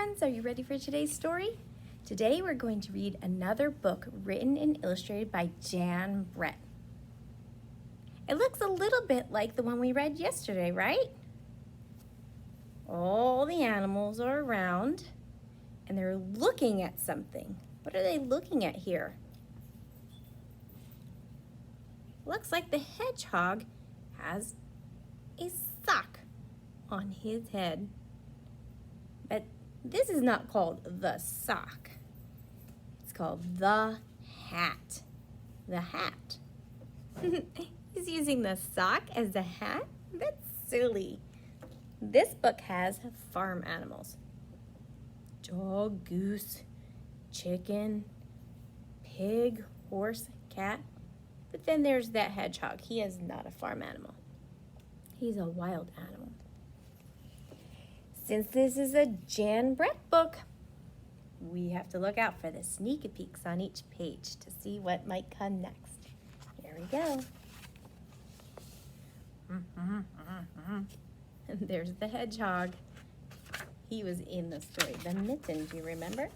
friends, are you ready for today's story? Today we're going to read another book written and illustrated by Jan Brett. It looks a little bit like the one we read yesterday, right? All the animals are around and they're looking at something. What are they looking at here? Looks like the hedgehog has a sock on his head. But this is not called the sock. It's called the hat. The hat. He's using the sock as the hat? That's silly. This book has farm animals. Dog, goose, chicken, pig, horse, cat. But then there's that hedgehog. He is not a farm animal. He's a wild animal. Since this is a Jan Brett book, we have to look out for the sneak peeks on each page to see what might come next. Here we go. And there's the hedgehog. He was in the story. The Mitten, do you remember?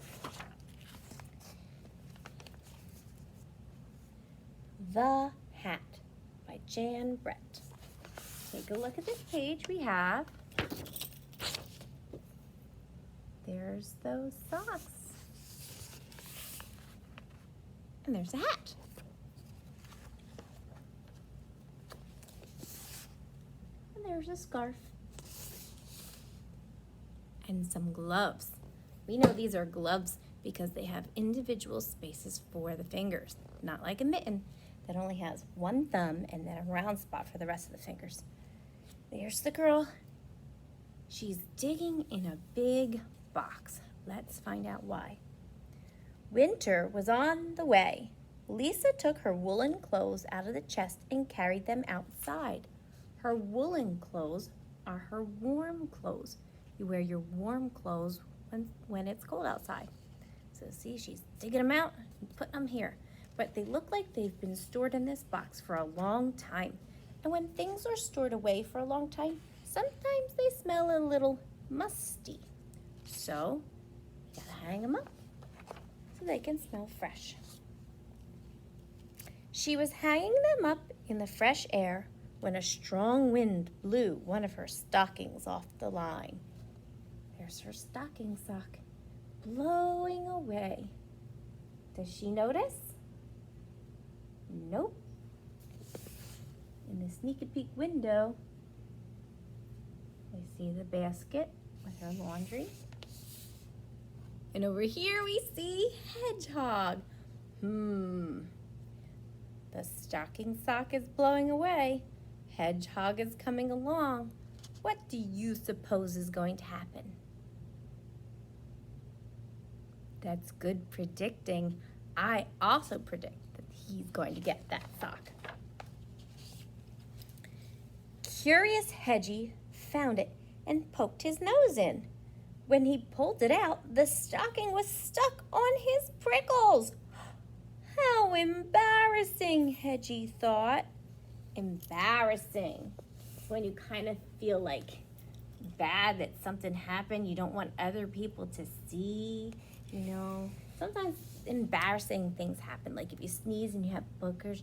The Hat by Jan Brett. Take a look at this page we have. There's those socks. And there's a hat. And there's a scarf. And some gloves. We know these are gloves because they have individual spaces for the fingers, not like a mitten that only has one thumb and then a round spot for the rest of the fingers. There's the girl. She's digging in a big box. Let's find out why. Winter was on the way. Lisa took her woolen clothes out of the chest and carried them outside. Her woolen clothes are her warm clothes. You wear your warm clothes when it's cold outside. So see, she's digging them out and putting them here. But they look like they've been stored in this box for a long time. And when things are stored away for a long time, sometimes they smell a little musty. So, you gotta hang them up so they can smell fresh. She was hanging them up in the fresh air when a strong wind blew one of her stockings off the line. There's her stocking sock blowing away. Does she notice? Nope. In the sneak peek window, we see the basket with her laundry. And over here we see hedgehog. The stocking sock is blowing away. Hedgehog is coming along. What do you suppose is going to happen? That's good predicting. I also predict that he's going to get that sock. Curious Hedgie found it and poked his nose in. When he pulled it out, the stocking was stuck on his prickles. How embarrassing, Hedgie thought. Embarrassing. When you kind of feel like bad that something happened, you don't want other people to see, you know. Sometimes embarrassing things happen, like if you sneeze and you have boogers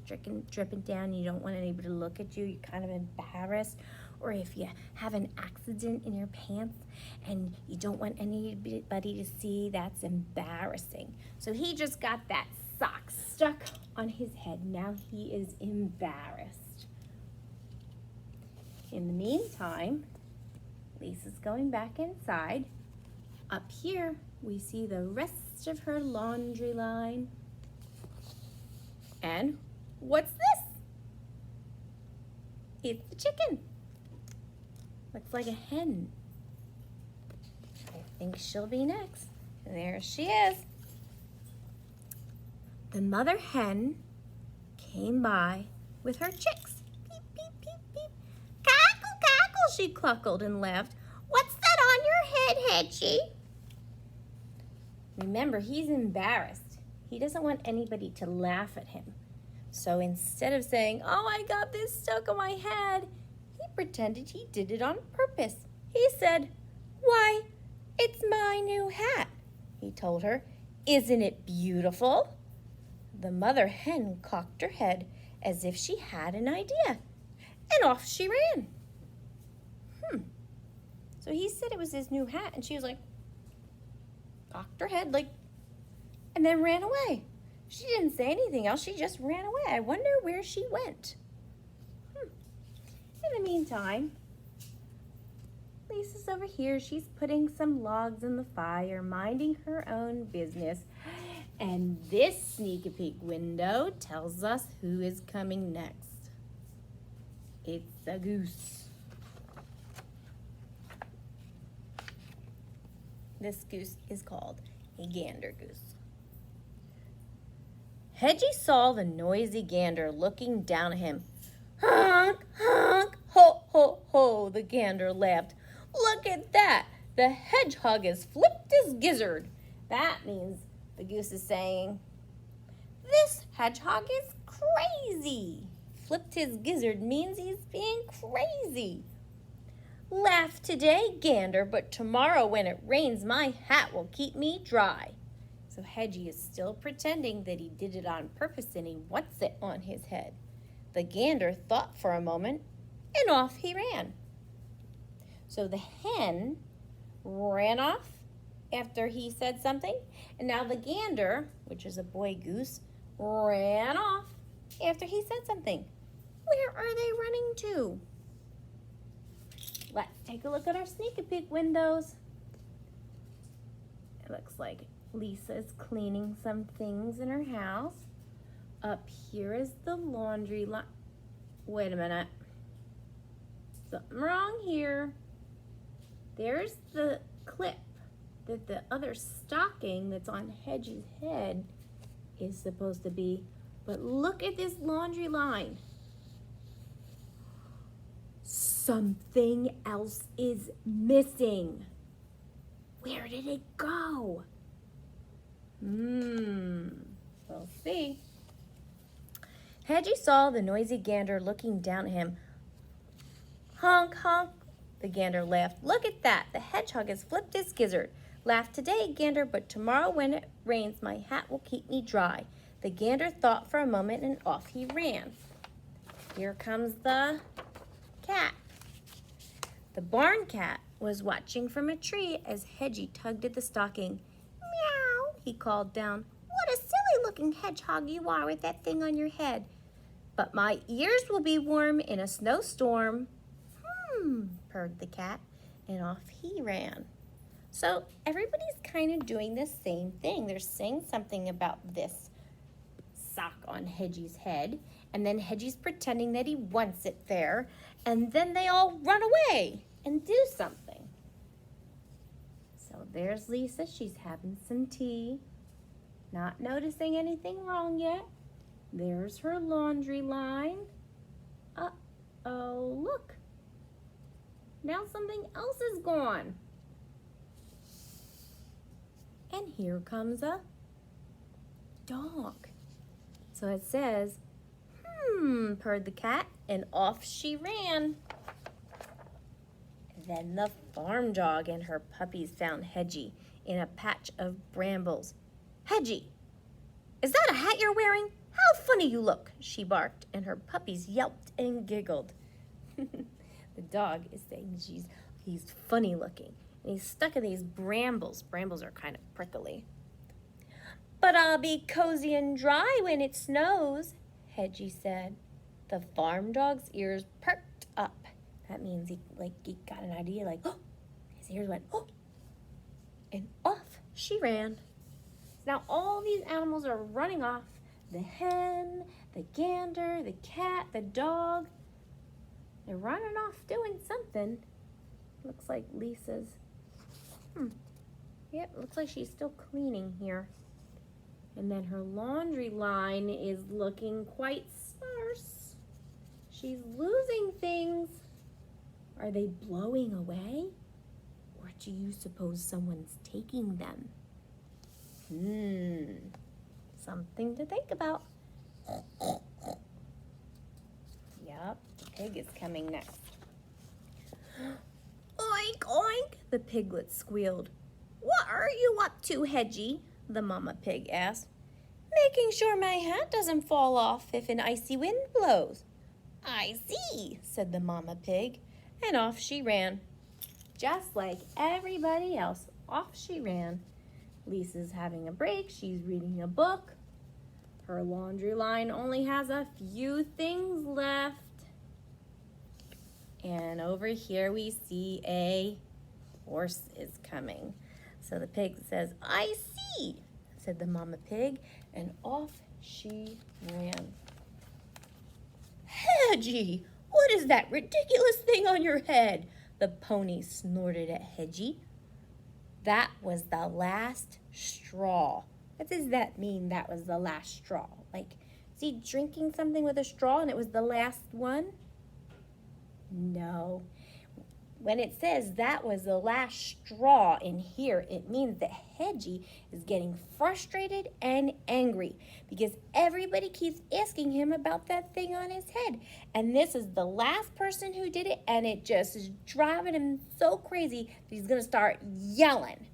dripping down and you don't want anybody to look at you, you're kind of embarrassed. Or if you have an accident in your pants and you don't want anybody to see, that's embarrassing. So he just got that sock stuck on his head. Now he is embarrassed. In the meantime, Lisa's going back inside. Up here, we see the rest of her laundry line. And what's this? It's the chicken. Looks like a hen. I think she'll be next. There she is. The mother hen came by with her chicks. Peep, peep, peep, peep. Cackle, cackle, she cluckled and laughed. What's that on your head, Hedgie? Remember, he's embarrassed. He doesn't want anybody to laugh at him. So instead of saying, oh, I got this stuck on my head, he pretended he did it on purpose. He said, why, "It's my new hat," he told her. "Isn't it beautiful?" The mother hen cocked her head as if she had an idea, and off she ran. So he said it was his new hat, and she was like, cocked her head, like, and then ran away. She didn't say anything else. She just ran away. I wonder where she went. In the meantime, Lisa's over here. She's putting some logs in the fire, minding her own business. And this sneak peek window tells us who is coming next. It's a goose. This goose is called a gander goose. Hedgie saw the noisy gander looking down at him. "Honk, honk, ho, ho, ho," the gander laughed. "Look at that. The hedgehog has flipped his gizzard." That means the goose is saying, "This hedgehog is crazy." Flipped his gizzard means he's being crazy. "Laugh today, gander, but tomorrow when it rains, my hat will keep me dry." So Hedgie is still pretending that he did it on purpose and he wants it on his head. The gander thought for a moment and off he ran. So the hen ran off after he said something, and now the gander, which is a boy goose, ran off after he said something. Where are they running to? Let's take a look at our sneak peek windows. It looks like Lisa's cleaning some things in her house. Up here is the laundry line. Wait a minute. Something wrong here. There's the clip that the other stocking that's on Hedgie's head is supposed to be. But look at this laundry line. Something else is missing. Where did it go? We'll see. Hedgie saw the noisy gander looking down at him. "Honk, honk," the gander laughed. "Look at that. The hedgehog has flipped his gizzard. Laugh today, gander, but tomorrow when it rains, my hat will keep me dry." The gander thought for a moment and off he ran. Here comes the cat. The barn cat was watching from a tree as Hedgie tugged at the stocking. "Meow," he called down. "What a silly-looking hedgehog you are with that thing on your head. But my ears will be warm in a snowstorm." Purred the cat, and off he ran. So everybody's kind of doing the same thing. They're saying something about this sock on Hedgie's head, and then Hedgie's pretending that he wants it there, and then they all run away and do something. So there's Lisa. She's having some tea, not noticing anything wrong yet. There's her laundry line. Uh-oh, look. Now something else is gone. And here comes a dog. So it says, purred the cat, and off she ran. Then the farm dog and her puppies found Hedgie in a patch of brambles. "Hedgie, is that a hat you're wearing? How funny you look," she barked, and her puppies yelped and giggled. The dog is saying he's funny looking, and he's stuck in these brambles. Brambles are kind of prickly. "But I'll be cozy and dry when it snows," Hedgie said. The farm dog's ears perked up. That means he got an idea, like, oh, his ears went, oh, and off she ran. Now all these animals are running off. The hen, the gander, the cat, the dog. They're running off doing something. Looks like Lisa's, yep, looks like she's still cleaning here. And then her laundry line is looking quite sparse. She's losing things. Are they blowing away? Or do you suppose someone's taking them? Something to think about. Yep, the pig is coming next. Oink, oink, the piglet squealed. "What are you up to, Hedgie?" the Mama Pig asked. "Making sure my hat doesn't fall off if an icy wind blows." "I see," said the Mama Pig, and off she ran. Just like everybody else, off she ran. Lisa's having a break. She's reading a book. Her laundry line only has a few things left. And over here we see a horse is coming. So the pig says, "I see," said the Mama Pig, and off she ran. "Hedgie, what is that ridiculous thing on your head?" the pony snorted at Hedgie. That was the last straw. What does that mean, that was the last straw? Like, is he drinking something with a straw and it was the last one? No. When it says that was the last straw in here, it means that Hedgie is getting frustrated and angry because everybody keeps asking him about that thing on his head. And this is the last person who did it, and it just is driving him so crazy that he's going to start yelling.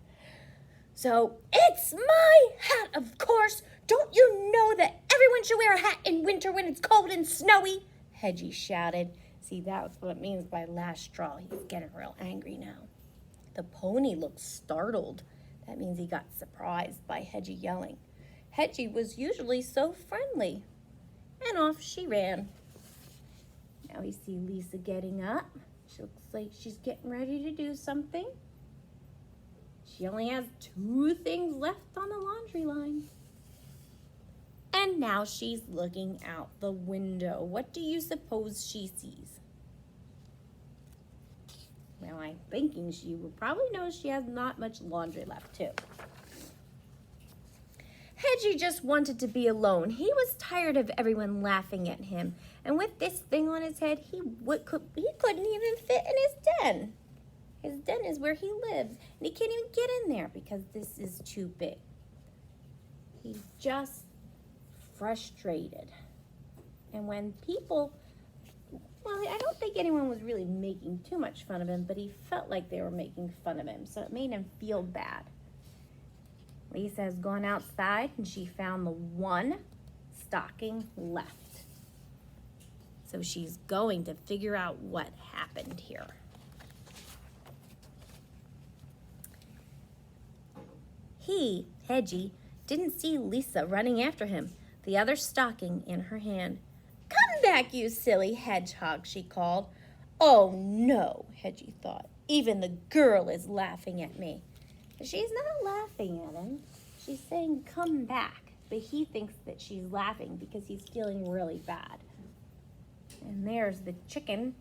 So, "It's my hat, of course. Don't you know that everyone should wear a hat in winter when it's cold and snowy?" Hedgie shouted. See, that's what it means by last straw. He's getting real angry now. The pony looked startled. That means he got surprised by Hedgie yelling. Hedgie was usually so friendly. And off she ran. Now we see Lisa getting up. She looks like she's getting ready to do something. She only has 2 things left on the laundry line. And now she's looking out the window. What do you suppose she sees? Well, I'm thinking she will probably know she has not much laundry left, too. Hedgie just wanted to be alone. He was tired of everyone laughing at him. And with this thing on his head, he couldn't even fit in his den. His den is where he lives, and he can't even get in there because this is too big. He's just frustrated. And when people, well, I don't think anyone was really making too much fun of him, but he felt like they were making fun of him, so it made him feel bad. Lisa has gone outside, and she found the one stocking left. So she's going to figure out what happened here. Hedgie, didn't see Lisa running after him, the other stocking in her hand. "Come back, you silly hedgehog," she called. "Oh no," Hedgie thought. "Even the girl is laughing at me." But she's not laughing at him. She's saying, "Come back." But he thinks that she's laughing because he's feeling really bad. And there's the chicken,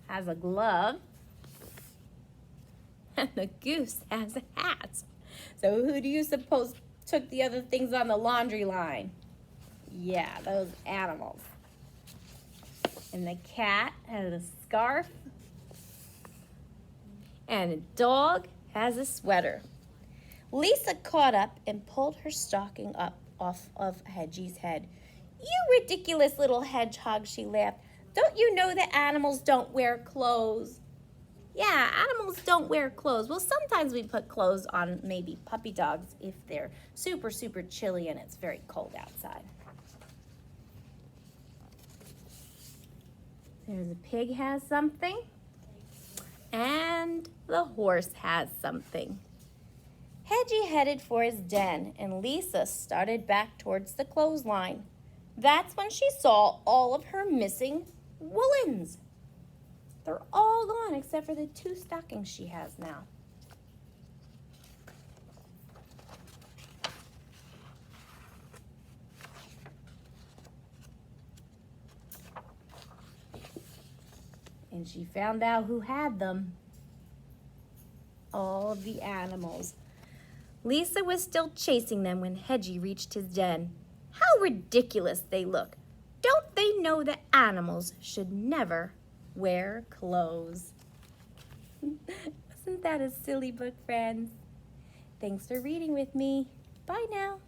has a glove. And the goose has a hat. So who do you suppose took the other things on the laundry line? Yeah, those animals. And the cat has a scarf. And a dog has a sweater. Lisa caught up and pulled her stocking up off of Hedgie's head. "You ridiculous little hedgehog," she laughed. "Don't you know that animals don't wear clothes?" Yeah, animals don't wear clothes. Well, sometimes we put clothes on maybe puppy dogs if they're super, super chilly and it's very cold outside. There's a pig has something, and the horse has something. Hedgie headed for his den, and Lisa started back towards the clothesline. That's when she saw all of her missing woolens. They're all gone except for the 2 stockings she has now. And she found out who had them. All of the animals. Lisa was still chasing them when Hedgie reached his den. How ridiculous they look. Don't they know that animals should never wear clothes? Wasn't that a silly book, friends? Thanks for reading with me. Bye now.